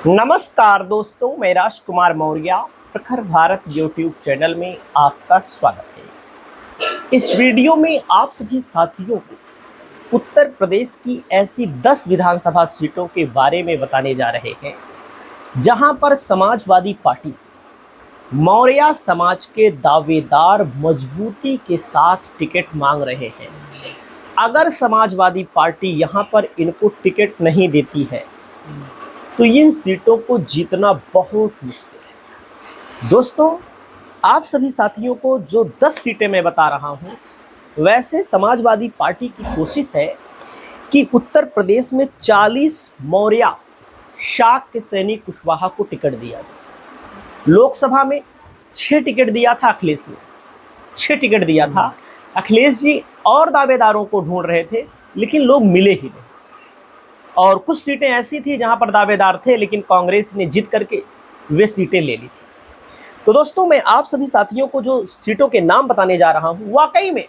नमस्कार दोस्तों, मैं राजकुमार मौर्य प्रखर भारत यूट्यूब चैनल में आपका स्वागत है। इस वीडियो में आप सभी साथियों को उत्तर प्रदेश की ऐसी 10 विधानसभा सीटों के बारे में बताने जा रहे हैं जहां पर समाजवादी पार्टी से मौर्य समाज के दावेदार मजबूती के साथ टिकट मांग रहे हैं। अगर समाजवादी पार्टी यहां पर इनको टिकट नहीं देती है तो इन सीटों को जीतना बहुत मुश्किल है। दोस्तों, आप सभी साथियों को जो 10 सीटें मैं बता रहा हूं, वैसे समाजवादी पार्टी की कोशिश है कि उत्तर प्रदेश में 40 मौर्य शाक्य सैनी कुशवाहा को टिकट दिया जाए। लोकसभा में 6 टिकट दिया था अखिलेश ने, 6 टिकट दिया था। अखिलेश जी और दावेदारों को ढूंढ रहे थे लेकिन लोग मिले ही नहीं, और कुछ सीटें ऐसी थी जहां पर दावेदार थे लेकिन कांग्रेस ने जीत करके वे सीटें ले ली थी। तो दोस्तों, मैं आप सभी साथियों को जो सीटों के नाम बताने जा रहा हूं, वाकई में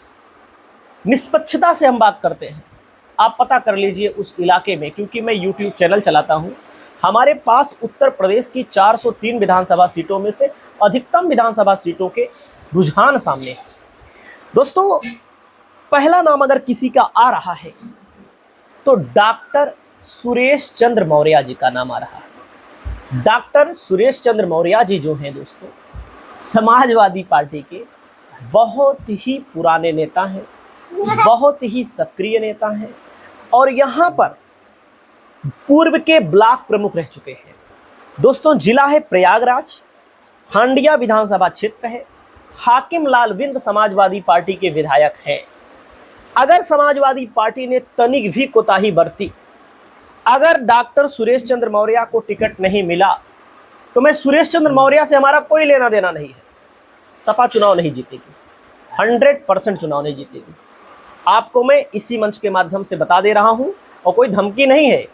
निष्पक्षता से हम बात करते हैं। आप पता कर लीजिए उस इलाके में, क्योंकि मैं यूट्यूब चैनल चलाता हूं। हमारे पास उत्तर प्रदेश की 403 विधानसभा सीटों में से अधिकतम विधानसभा सीटों के रुझान सामने हैं। दोस्तों, पहला नाम अगर किसी का आ रहा है तो डॉक्टर सुरेश चंद्र मौर्य जी का नाम आ रहा है। डॉक्टर सुरेश चंद्र मौर्य जी जो हैं दोस्तों, समाजवादी पार्टी के बहुत ही पुराने नेता हैं, बहुत ही सक्रिय नेता हैं, और यहाँ पर पूर्व के ब्लॉक प्रमुख रह चुके हैं। दोस्तों, जिला है प्रयागराज, हांडिया विधानसभा क्षेत्र है। हाकिम लाल विंद समाजवादी पार्टी के विधायक हैं। अगर समाजवादी पार्टी ने तनिक भी कोताही बरती, अगर डॉक्टर सुरेश चंद्र मौर्य को टिकट नहीं मिला, तो मैं सुरेश चंद्र मौर्य से हमारा कोई लेना देना नहीं है। सपा चुनाव नहीं जीतेगी, 100% चुनाव नहीं जीतेगी। आपको मैं इसी मंच के माध्यम से बता दे रहा हूं, और कोई धमकी नहीं है,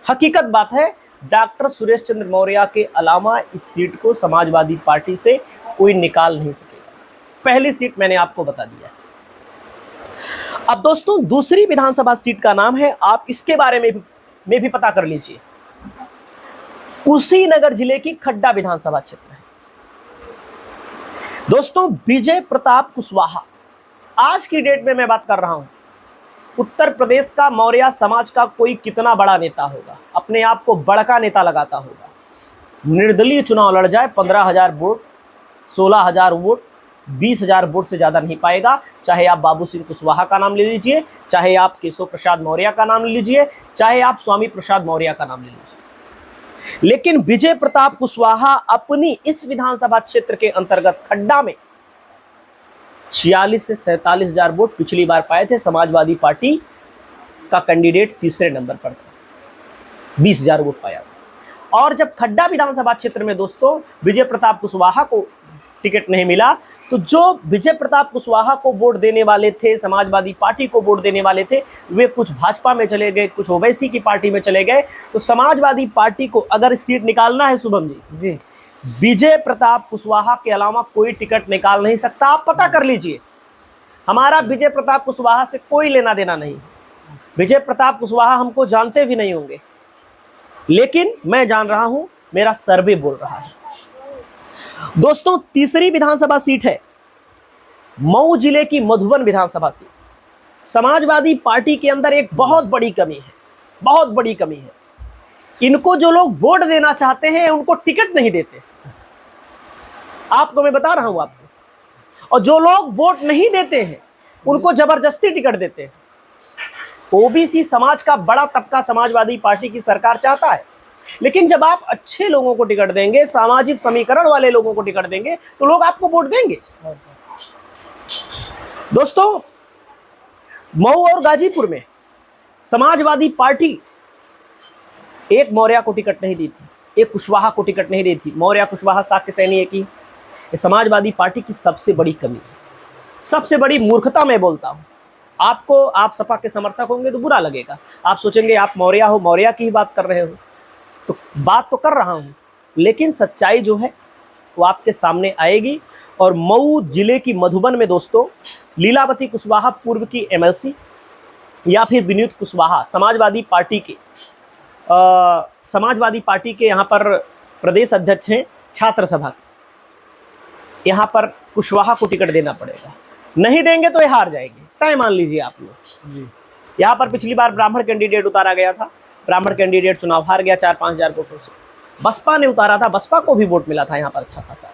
हकीकत बात है। डॉक्टर सुरेश चंद्र मौर्य के अलावा इस सीट को समाजवादी पार्टी से कोई निकाल नहीं सकेगा। पहली सीट मैंने आपको बता दिया। अब दोस्तों, दूसरी विधानसभा सीट का नाम है, आप इसके बारे में भी पता कर लीजिए। कुशीनगर जिले की खड्डा विधानसभा क्षेत्र है। दोस्तों, विजय प्रताप कुशवाहा, आज की डेट में मैं बात कर रहा हूं, उत्तर प्रदेश का मौर्य समाज का कोई कितना बड़ा नेता होगा, अपने आप को बड़का नेता लगाता होगा, निर्दलीय चुनाव लड़ जाए, 15,000 वोट, 16,000 वोट, 20,000 वोट से ज्यादा नहीं पाएगा। चाहे आप बाबू सिंह कुशवाहा का नाम ले लीजिए, चाहे आप केशव प्रसाद मौर्य का नाम ले लीजिए, चाहे आप स्वामी प्रसाद मौर्य का नाम ले लीजिए, लेकिन विजय प्रताप कुशवाहा अपनी इस विधानसभा क्षेत्र के अंतर्गत खड्डा में 46 से 47,000 वोट पिछली बार पाए थे। समाजवादी पार्टी का कैंडिडेट तीसरे नंबर पर था, 20,000 वोट पाया। और जब खड्डा विधानसभा क्षेत्र में दोस्तों विजय प्रताप कुशवाहा को टिकट नहीं मिला, तो जो विजय प्रताप कुशवाहा को वोट देने वाले थे, समाजवादी पार्टी को वोट देने वाले थे, वे कुछ भाजपा में चले गए, कुछ ओवैसी की पार्टी में चले गए। तो समाजवादी पार्टी को अगर सीट निकालना है शुभम जी, विजय प्रताप कुशवाहा के अलावा कोई टिकट निकाल नहीं सकता। आप पता कर लीजिए, हमारा विजय प्रताप कुशवाहा से कोई लेना देना नहीं। विजय प्रताप कुशवाहा हमको जानते भी नहीं होंगे, लेकिन मैं जान रहा हूं, मेरा सर्वे बोल रहा है। दोस्तों, तीसरी विधानसभा सीट है मऊ जिले की मधुबन विधानसभा सीट। समाजवादी पार्टी के अंदर एक बहुत बड़ी कमी है, बहुत बड़ी कमी है। इनको जो लोग वोट देना चाहते हैं उनको टिकट नहीं देते, आपको मैं बता रहा हूं आपको। और जो लोग वोट नहीं देते हैं उनको जबरदस्ती टिकट देते हैं। ओबीसी समाज का बड़ा तबका समाजवादी पार्टी की सरकार चाहता है, लेकिन जब आप अच्छे लोगों को टिकट देंगे, सामाजिक समीकरण वाले लोगों को टिकट देंगे, तो लोग आपको वोट देंगे। दोस्तों, मऊ और गाजीपुर में समाजवादी पार्टी एक मौर्य को टिकट नहीं दी थी, एक कुशवाहा को टिकट नहीं दी थी। मौर्य कुशवाहा शाक्य सैनी एक ही। ये समाजवादी पार्टी की सबसे बड़ी कमी है, सबसे बड़ी मूर्खता मैं बोलता हूं। आपको, आप सपा के समर्थक होंगे तो बुरा लगेगा, आप सोचेंगे आप मौर्य हो, मौर्य की ही बात कर रहे हो। तो बात तो कर रहा हूं, लेकिन सच्चाई जो है वो आपके सामने आएगी। और मऊ जिले की मधुबन में दोस्तों लीलावती कुशवाहा पूर्व की एमएलसी, या फिर विनीत कुशवाहा समाजवादी पार्टी के समाजवादी पार्टी के यहाँ पर प्रदेश अध्यक्ष हैं छात्र सभा के। यहाँ पर कुशवाहा को टिकट देना पड़ेगा, नहीं देंगे तो ये हार जाएंगे, तय मान लीजिए आप लोग। यहाँ पर पिछली बार ब्राह्मण कैंडिडेट उतारा गया था, ब्राह्मण कैंडिडेट चुनाव हार गया 4-5 हजार वोटों से। बसपा ने उतारा था, बसपा को भी वोट मिला था यहाँ पर अच्छा खासा।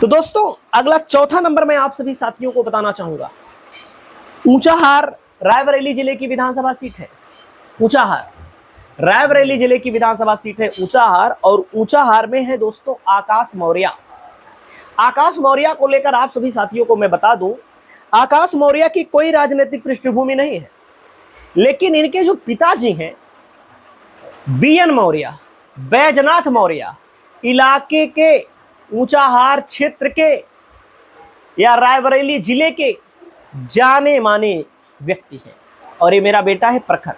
तो दोस्तों अगला चौथा नंबर मैं आप सभी साथियों को बताना चाहूंगा, ऊंचाहार रायबरेली जिले की विधानसभा सीट है। ऊंचाहार रायबरेली जिले की विधानसभा सीट है ऊंचाहार, और ऊंचाहार में है दोस्तों आकाश मौर्य। आकाश मौर्य को लेकर आप सभी साथियों को मैं बता दूं, आकाश मौर्य की कोई राजनीतिक पृष्ठभूमि नहीं है, लेकिन इनके जो पिताजी हैं बीएन मौर्य, बैजनाथ मौर्य, इलाके के ऊंचाहार क्षेत्र के या रायबरेली जिले के जाने माने व्यक्ति हैं। और ये मेरा बेटा है प्रखर,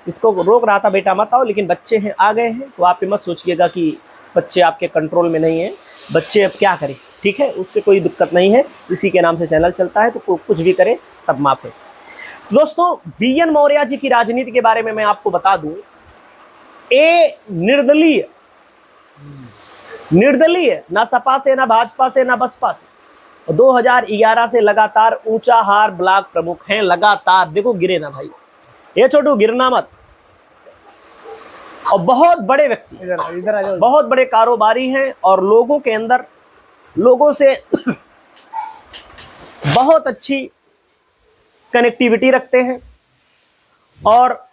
इसको रोक रहा था बेटा मत आओ, लेकिन बच्चे हैं आ गए हैं, तो आप मत सोचिएगा कि बच्चे आपके कंट्रोल में नहीं है। बच्चे अब क्या करें, ठीक है, उससे कोई दिक्कत नहीं है, इसी के नाम से चैनल चलता है, तो कुछ भी करें सब माफ है। दोस्तों बीएन मौर्य जी की राजनीति के बारे में मैं आपको बता दूं, ए निर्दलीय, ना सपा से, ना भाजपा से, ना बसपा से, 2011 से लगातार ऊंचाहार ब्लॉक प्रमुख हैं। लगातार देखो, गिरे ना भाई, ये छोटू गिरना मत। और बहुत बड़े व्यक्ति, इधर आ जाओ, बहुत बड़े कारोबारी हैं और लोगों के अंदर, लोगों से बहुत अच्छी कनेक्टिविटी रखते हैं। और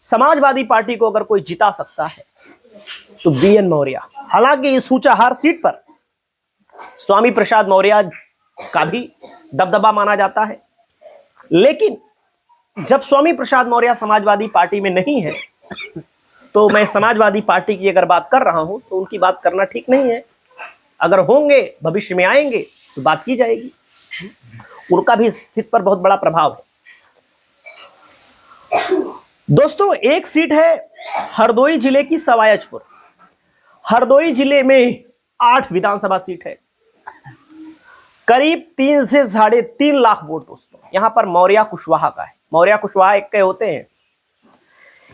समाजवादी पार्टी को अगर कोई जिता सकता है तो बीएन मौर्य। हालांकि इस ऊंचाहार सीट पर स्वामी प्रसाद मौर्य का भी दबदबा माना जाता है, लेकिन जब स्वामी प्रसाद मौर्य समाजवादी पार्टी में नहीं है, तो मैं समाजवादी पार्टी की अगर बात कर रहा हूं तो उनकी बात करना ठीक नहीं है। अगर होंगे, भविष्य में आएंगे तो बात की जाएगी, उनका भी इस सीट पर बहुत बड़ा प्रभाव है। दोस्तों एक सीट है हरदोई जिले की सवायचपुर। हरदोई जिले में 8 विधानसभा सीट है, करीब 3 से 3.5 लाख वोट दोस्तों यहां पर मौर्य कुशवाहा का है। मौर्य कुशवाहा एक के होते हैं,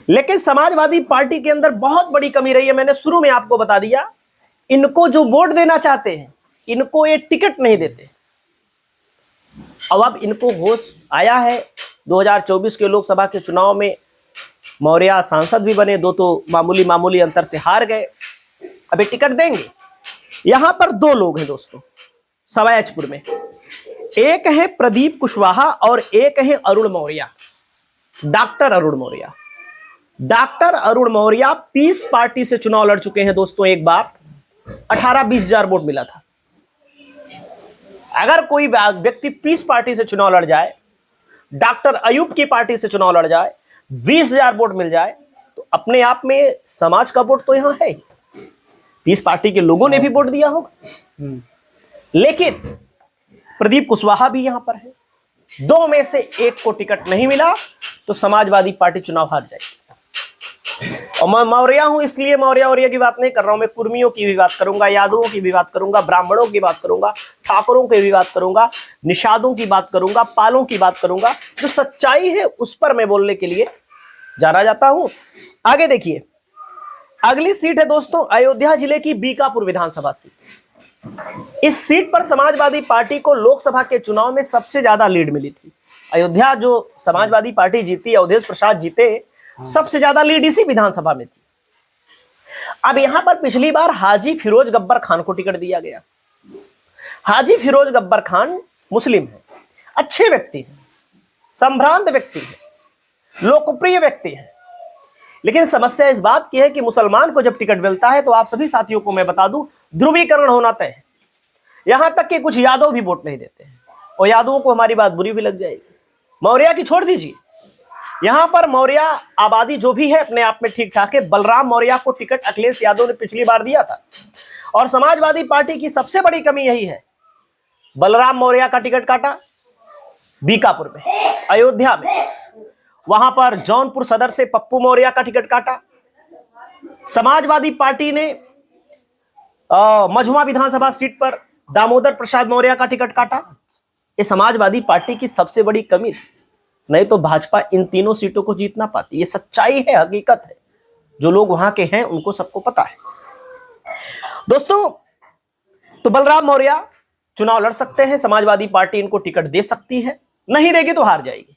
लेकिन समाजवादी पार्टी के अंदर बहुत बड़ी कमी रही है। मैंने शुरू में आपको बता दिया, इनको जो वोट देना चाहते हैं इनको ये टिकट नहीं देते। अब इनको होश आया है, 2024 के लोकसभा के चुनाव में मौर्य सांसद भी बने, 2 तो मामूली अंतर से हार गए, अभी टिकट देंगे। यहां पर 2 लोग हैं दोस्तों सवायचपुर में, एक है प्रदीप कुशवाहा और एक है Arun Maurya, doctor Arun Maurya. Doctor Arun Maurya peace party से चुनाव लड़ चुके हैं दोस्तों, एक बार 18-20 हजार वोट मिला था। अगर कोई व्यक्ति पीस पार्टी से चुनाव लड़ जाए, डॉक्टर अयूब की पार्टी से चुनाव लड़ जाए, 20 हजार वोट मिल जाए, तो अपने आप में समाज का वोट तो यहां है ही, पीस पार्टी के लोगों ने भी वोट दिया होगा। लेकिन प्रदीप कुशवाहा भी यहां पर है, 2 में से एक को टिकट नहीं मिला तो समाजवादी पार्टी चुनाव हार जाएगी। और मैं मौर्य हूं, इसलिए मौर्य की बात नहीं कर रहा हूं, मैं कुर्मियों की भी बात करूंगा, यादवों की भी बात करूंगा, ब्राह्मणों की बात करूंगा, ठाकुरों की भी बात करूंगा, निषादों की बात करूंगा, पालों की बात करूंगा। जो सच्चाई है उस पर मैं बोलने के लिए जाना जाता हूं। आगे देखिए, अगली सीट है दोस्तों अयोध्या जिले की बीकापुर विधानसभा सीट। इस सीट पर समाजवादी पार्टी को लोकसभा के चुनाव में सबसे ज्यादा लीड मिली थी। अयोध्या जो समाजवादी पार्टी जीती, अवधेश प्रसाद जीते, सबसे ज्यादा लीड इसी विधानसभा में थी। अब यहां पर पिछली बार हाजी फिरोज गब्बर खान को टिकट दिया गया। हाजी फिरोज गब्बर खान मुस्लिम है, अच्छे व्यक्ति हैं, संभ्रांत व्यक्ति हैं, लोकप्रिय व्यक्ति हैं, लेकिन समस्या इस बात की है कि मुसलमान को जब टिकट मिलता है तो आप सभी साथियों को मैं बता दूं, ध्रुवीकरण होना तय है। यहां तक कि कुछ यादव भी वोट नहीं देते हैं, और यादवों को हमारी बात बुरी भी लग जाएगी। मौर्य की छोड़ दीजिए, यहां पर मौर्य आबादी जो भी है अपने आप में ठीक ठाक है। बलराम मौर्य को टिकट अखिलेश यादव ने पिछली बार दिया था, और समाजवादी पार्टी की सबसे बड़ी कमी यही है, बलराम मौर्य का टिकट काटा बीकापुर में, अयोध्या में, वहां पर जौनपुर सदर से पप्पू मौर्य का टिकट काटा। समाजवादी पार्टी ने मझुआ विधानसभा सीट पर दामोदर प्रसाद मौर्य का टिकट काटा। ये समाजवादी पार्टी की सबसे बड़ी कमी थी। नहीं तो भाजपा इन तीनों सीटों को जीत ना पाती। ये सच्चाई है, हकीकत है, जो लोग वहां के हैं उनको सबको पता है। दोस्तों, तो बलराम मौर्य चुनाव लड़ सकते हैं, समाजवादी पार्टी इनको टिकट दे सकती है, नहीं देगी तो हार जाएगी।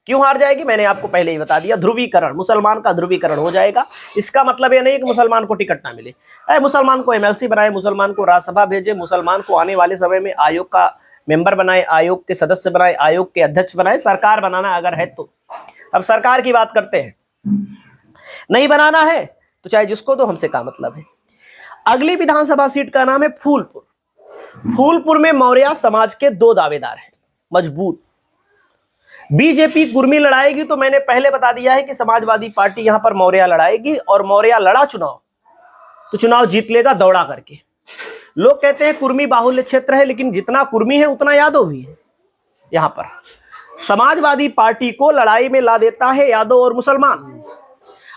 क्यों हार जाएगी, मैंने आपको पहले ही बता दिया, ध्रुवीकरण, मुसलमान का ध्रुवीकरण हो जाएगा। इसका मतलब यह नहीं कि मुसलमान को टिकट ना मिले, मुसलमान को एमएलसी बनाए, मुसलमान को राज्यसभा भेजे, मुसलमान को आने वाले समय में आयोग का मेंबर बनाए, आयोग के सदस्य बनाए, आयोग के अध्यक्ष बनाए, सरकार बनाना अगर है तो। अब सरकार की बात करते हैं, नहीं बनाना है तो चाहे जिसको दो, हमसे क्या मतलब है। अगली विधानसभा सीट का नाम है फूलपुर। फूलपुर में मौर्य समाज के 2 दावेदार हैं मजबूत। बीजेपी कुर्मी लड़ाएगी, तो मैंने पहले बता दिया है कि समाजवादी पार्टी यहां पर मौर्य लड़ाएगी, और मौर्य लड़ा चुनाव तो चुनाव जीत लेगा दौड़ा करके। लोग कहते हैं कुर्मी बाहुल्य क्षेत्र है, लेकिन जितना कुर्मी है उतना यादव भी है। यहां पर समाजवादी पार्टी को लड़ाई में ला देता है यादव और मुसलमान,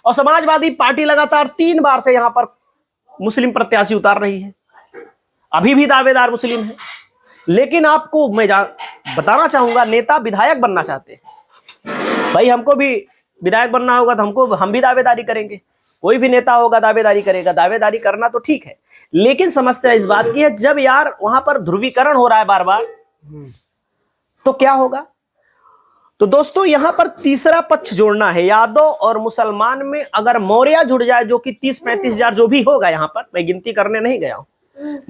और समाजवादी पार्टी लगातार 3 बार से यहां पर मुस्लिम प्रत्याशी उतार रही है। अभी भी दावेदार मुस्लिम है, लेकिन आपको मैं बताना चाहूंगा, नेता विधायक बनना चाहते हैं, भाई हमको भी विधायक बनना होगा तो हम भी दावेदारी करेंगे। कोई भी नेता होगा दावेदारी करेगा, दावेदारी करना तो ठीक है, लेकिन समस्या इस बात की है, जब यार वहां पर ध्रुवीकरण हो रहा है बार बार, तो क्या होगा। तो दोस्तों, यहां पर तीसरा पक्ष जोड़ना है, यादव और मुसलमान में अगर मौर्य जुड़ जाए, जो कि 30-35 हजार जो भी होगा, यहां पर मैं गिनती करने नहीं गया हूं,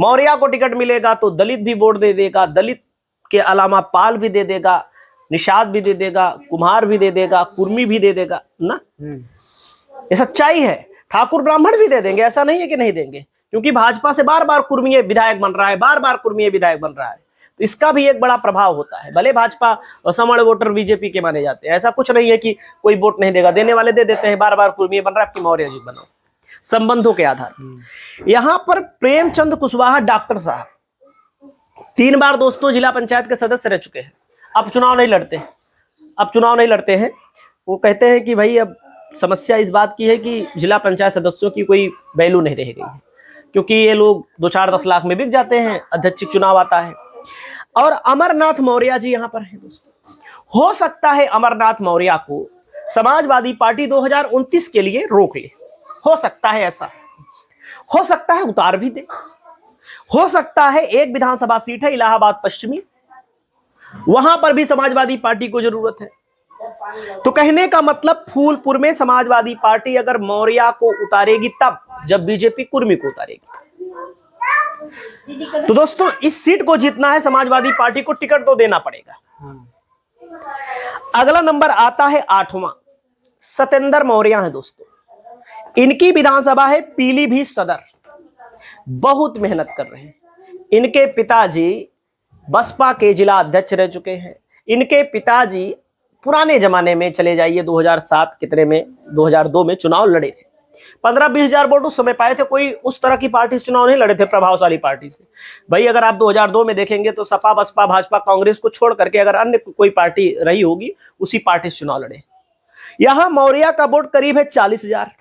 मौर्य को टिकट मिलेगा तो दलित भी वोट दे देगा, दलित के अलावा पाल भी दे देगा, निषाद भी दे देगा, कुम्हार भी दे देगा, कुर्मी भी दे देगा ना। ये सच्चाई है। ठाकुर ब्राह्मण भी दे देंगे, ऐसा नहीं है कि नहीं देंगे, क्योंकि भाजपा से बार बार कुर्मी विधायक बन रहा है, बार बार कुर्मी विधायक बन रहा है, तो इसका भी एक बड़ा प्रभाव होता है। भले भाजपा समण वोटर बीजेपी के माने जाते हैं, ऐसा कुछ नहीं है कि कोई वोट नहीं देगा, देने वाले दे देते हैं, बार बार कुर्मी बन रहा है, आपकी मौर्य जी बनाओ, संबंधों के आधार पर। यहां पर प्रेमचंद कुशवाहा डॉक्टर साहब 3 बार दोस्तों जिला पंचायत के सदस्य रह चुके हैं, अब चुनाव नहीं लड़ते हैं। वो कहते हैं कि भाई अब समस्या इस बात की है कि जिला पंचायत सदस्यों की कोई वैल्यू नहीं रह गई है, क्योंकि ये लोग 2-4-10 लाख में बिक जाते हैं, अध्यक्ष चुनाव आता है। और अमरनाथ मौर्य जी यहां पर है दोस्तों। हो सकता है अमरनाथ मौर्य को समाजवादी पार्टी 2029 के लिए रोक ले, हो सकता है ऐसा, हो सकता है उतार भी दे, हो सकता है एक विधानसभा सीट है इलाहाबाद पश्चिमी, वहां पर भी समाजवादी पार्टी को जरूरत है। तो कहने का मतलब फूलपुर में समाजवादी पार्टी अगर मौर्य को उतारेगी तब, जब बीजेपी कुर्मी को उतारेगी। तो दोस्तों, इस सीट को जीतना है, समाजवादी पार्टी को टिकट तो देना पड़ेगा। अगला नंबर आता है 8वां, सतेंद्र मौर्य है दोस्तों। इनकी विधानसभा है पीलीभीत सदर, बहुत मेहनत कर रहे हैं। इनके पिताजी बसपा के जिला अध्यक्ष रह चुके हैं। इनके पिताजी पुराने जमाने में चले जाइए 2007 कितने में 2002 में चुनाव लड़े थे, 15-20 हजार वोट उस समय पाए थे। कोई उस तरह की पार्टी से चुनाव नहीं लड़े थे, प्रभावशाली पार्टी से। भाई अगर आप 2002 में देखेंगे तो सपा बसपा भाजपा कांग्रेस को छोड़ करके अगर अन्य कोई पार्टी रही होगी, उसी पार्टी से चुनाव लड़े। यहां मौर्य का वोट करीब है 40,000।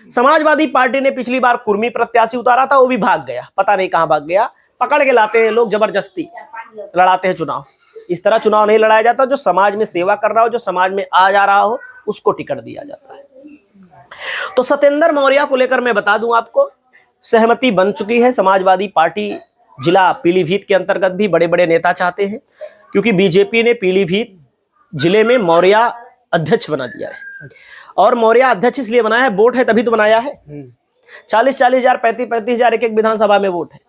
समाजवादी पार्टी ने पिछली बार कुर्मी प्रत्याशी उतारा था, वो भी भाग गया, पता नहीं कहां भाग गया। पकड़ के लाते हैं लोग, जबरदस्ती लड़ाते हैं चुनाव। इस तरह चुनाव नहीं लड़ाया जाता। जो समाज में सेवा कर रहा हो, जो समाज में आ जा रहा हो, उसको टिकट दिया जाता है। तो सतेंद्र मौर्य को लेकर मैं बता दूं आपको, सहमति बन चुकी है। समाजवादी पार्टी जिला पीलीभीत के अंतर्गत भी बड़े बड़े नेता चाहते हैं, क्योंकि बीजेपी ने पीलीभीत जिले में मौर्य अध्यक्ष बना दिया है। और मौर्य अध्यक्ष इसलिए बनाया है, वोट है तभी तो बनाया है। 40-40 हजार 35-35 हजार एक विधानसभा में वोट है।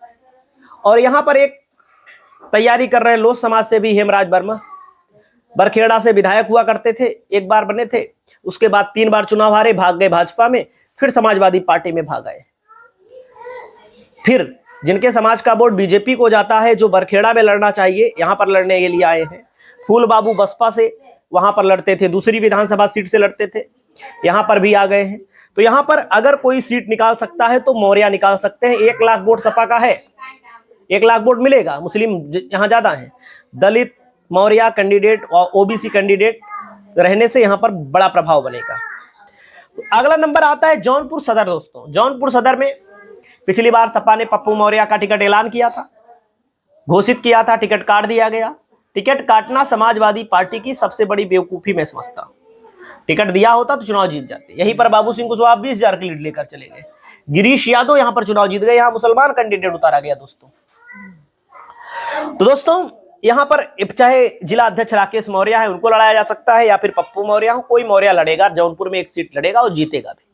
और यहां पर एक तैयारी कर रहे हैं लोक समाज से भी, हेमराज वर्मा बरखेड़ा से विधायक हुआ करते थे, एक बार बने थे, उसके बाद 3 बार चुनाव हारे, भाग गए भाजपा में, फिर समाजवादी पार्टी में भाग आए। फिर जिनके समाज का वोट बीजेपी को जाता है, जो बरखेड़ा में लड़ना चाहिए, यहां पर लड़ने के लिए आए हैं। फूल बाबू बसपा से वहां पर लड़ते थे, दूसरी विधानसभा सीट से लड़ते थे, यहां पर भी आ गए हैं। तो यहां पर अगर कोई सीट निकाल सकता है तो मौर्य निकाल सकते हैं। 1 लाख वोट सपा का है, 1 लाख वोट मिलेगा। मुस्लिम यहां ज्यादा है, दलित मौर्य कैंडिडेट और ओबीसी कैंडिडेट रहने से यहां पर बड़ा प्रभाव बनेगा। तो अगला नंबर आता है जौनपुर सदर दोस्तों। जौनपुर सदर में पिछली बार सपा ने पप्पू मौर्य का टिकट ऐलान किया था, घोषित किया था, टिकट काट दिया गया। टिकट काटना समाजवादी पार्टी की सबसे बड़ी बेवकूफी मैं समझता हूं। टिकट दिया होता तो चुनाव जीत जाते। यहीं पर बाबू सिंह कुशवाहा 20,000 की लीड लेकर चले गए। गिरीश यादव यहां पर चुनाव जीत गए, यहां मुसलमान कैंडिडेट उतारा गया दोस्तों। तो दोस्तों यहां पर चाहे जिला अध्यक्ष राकेश मौर्य है, उनको लड़ाया जा सकता है, या फिर पप्पू मौर्य हो, कोई मौर्य लड़ेगा, जौनपुर में एक सीट लड़ेगा और जीतेगा भी।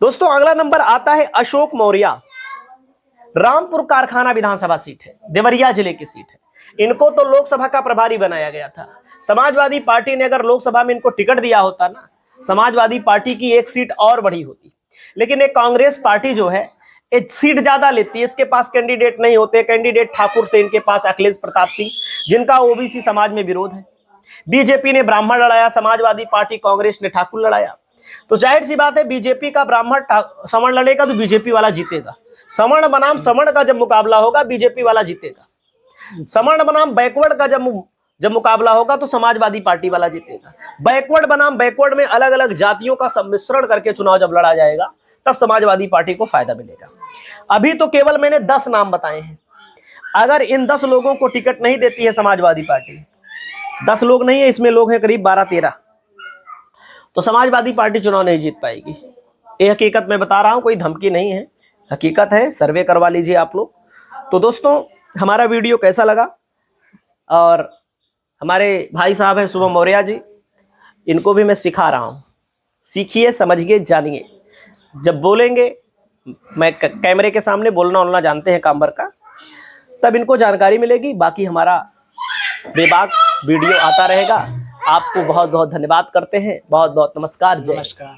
दोस्तों अगला नंबर आता है अशोक मौर्य। रामपुर कारखाना विधानसभा सीट है, देवरिया जिले की सीट है। इनको तो लोकसभा का प्रभारी बनाया गया था। समाजवादी पार्टी ने अगर लोकसभा में इनको टिकट दिया होता ना, समाजवादी पार्टी की एक सीट और बढ़ी होती। लेकिन एक कांग्रेस पार्टी जो है एक सीट ज्यादा लेती है, इसके पास कैंडिडेट नहीं होते। कैंडिडेट ठाकुर थे इनके पास, अखिलेश प्रताप सिंह, जिनका ओबीसी समाज में विरोध है। बीजेपी ने ब्राह्मण लड़ाया, समाजवादी पार्टी कांग्रेस ने ठाकुर लड़ाया। तो जाहिर सी बात है बीजेपी का ब्राह्मण सवर्ण लड़ेगा तो बीजेपी वाला जीतेगा। सवर्ण बनाम सवर्ण का जब मुकाबला होगा बीजेपी वाला जीतेगा। सवर्ण बनाम बैकवर्ड का जब मुकाबला होगा तो समाजवादी पार्टी वाला जीतेगा। बैकवर्ड बनाम बैकवर्ड में अलग अलग जातियों का सम्मिश्रण करके चुनाव जब लड़ा जाएगा तब समाजवादी पार्टी को फायदा मिलेगा। अभी तो केवल मैंने 10 नाम बताए हैं। अगर इन 10 लोगों को टिकट नहीं देती है समाजवादी पार्टी, 10 लोग नहीं है, इसमें लोग हैं करीब 12-13, तो समाजवादी पार्टी चुनाव नहीं जीत पाएगी। ये हकीकत मैं बता रहा हूं, कोई धमकी नहीं है, हकीकत है। सर्वे करवा लीजिए आप लोग। तो दोस्तों हमारा वीडियो कैसा लगा, और हमारे भाई साहब हैं शुभम मौर्य जी, इनको भी मैं सिखा रहा हूं। सीखिए, समझिए, जानिए। जब बोलेंगे, मैं कैमरे के सामने बोलना जानते हैं काम भर का, तब इनको जानकारी मिलेगी। बाकी हमारा बेबाक वीडियो आता रहेगा। आपको बहुत बहुत धन्यवाद करते हैं। बहुत बहुत नमस्कार। जय। नमस्कार।